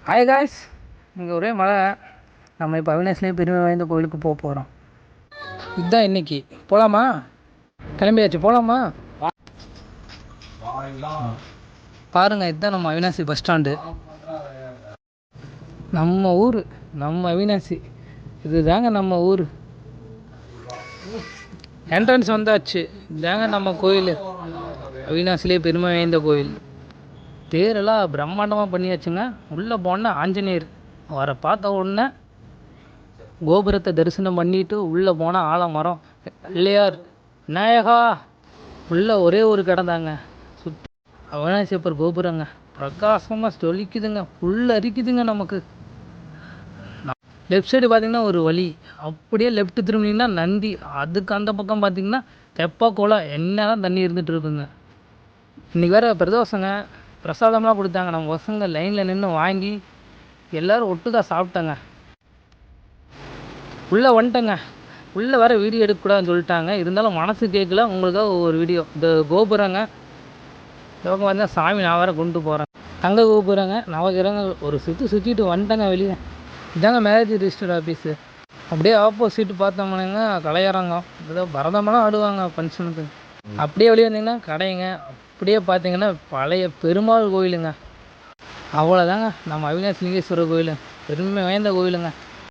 Hi guys, இங்கே ஒரே மழை. நம்ம இப்போ அவினாசிலேயே பெருமை வாய்ந்த கோயிலுக்கு போக போகிறோம். இதுதான் இன்னைக்கு. போகலாமா? கிளம்பியாச்சு, போகலாமா? பாருங்கள், இதுதான் நம்ம அவினாசி பஸ் ஸ்டாண்டு. நம்ம ஊர், நம்ம அவினாசி, இது தாங்க நம்ம ஊர். என்ட்ரன்ஸ் வந்தாச்சு. இதாங்க நம்ம கோயில், அவினாசிலேயே பெருமை வாய்ந்த கோயில். தேரெல்லாம் பிரம்மாண்டமாக பண்ணியாச்சுங்க. உள்ளே போனால் ஆஞ்சநேயர் வர பார்த்த உடனே கோபுரத்தை தரிசனம் பண்ணிவிட்டு உள்ளே போனால் ஆலமரம், பிள்ளையார், விநாயகா. உள்ளே ஒரே ஒரு கடை தாங்க. சுற்றி அவினாசியப்பர் கோபுரங்க, பிரகாசமாக ஜொலிக்குதுங்க, ஃபுல்லாக அரிக்குதுங்க. நமக்கு லெஃப்ட் சைடு பார்த்திங்கன்னா ஒரு வழி, அப்படியே லெஃப்ட்டு திரும்பினீங்கன்னா நந்தி, அதுக்கு அந்த பக்கம் பார்த்திங்கன்னா தெப்பா குளம், என்ன தான் தண்ணி இருந்துகிட்டு இருக்குங்க. இன்றைக்கி வேறு பிரதோஷங்க, பிரசாதம்லாம் கொடுத்தாங்க. நம்ம பசங்க லைனில் நின்று வாங்கி எல்லோரும் ஒட்டுக்கா சாப்பிட்டாங்க. உள்ளே வந்துட்டேங்க. உள்ளே வேறு வீடியோ எடுக்கக்கூடாதுன்னு சொல்லிட்டாங்க. இருந்தாலும் மனசு கேட்கல, உங்களுக்காக ஒரு வீடியோ. இந்த கோபுரங்க, பக்கம் பார்த்தீங்கன்னா சாமி நான் வேறு கொண்டு போகிறேன். தங்க கோபுரங்க, நவகிரகங்கள் ஒரு சுற்றிட்டு வந்துட்டேங்க வெளியே. இதாங்க மேரேஜ் ரிஜிஸ்டர் ஆஃபீஸு. அப்படியே ஆப்போசிட் பார்த்தோம்னாங்க கலையரங்கம், ஏதோ பரதமெல்லாம் ஆடுவாங்க ஃபங்க்ஷனுக்கு. அப்படியே வெளியே வந்தீங்கன்னா கடைங்க. அப்படியே பார்த்தீங்கன்னா பழைய பெருமாள் கோயிலுங்க. அவ்வளோதாங்க நம்ம அவினாசி லிங்கேஸ்வரர் கோயில், பெருமை வாய்ந்த கோயிலுங்க.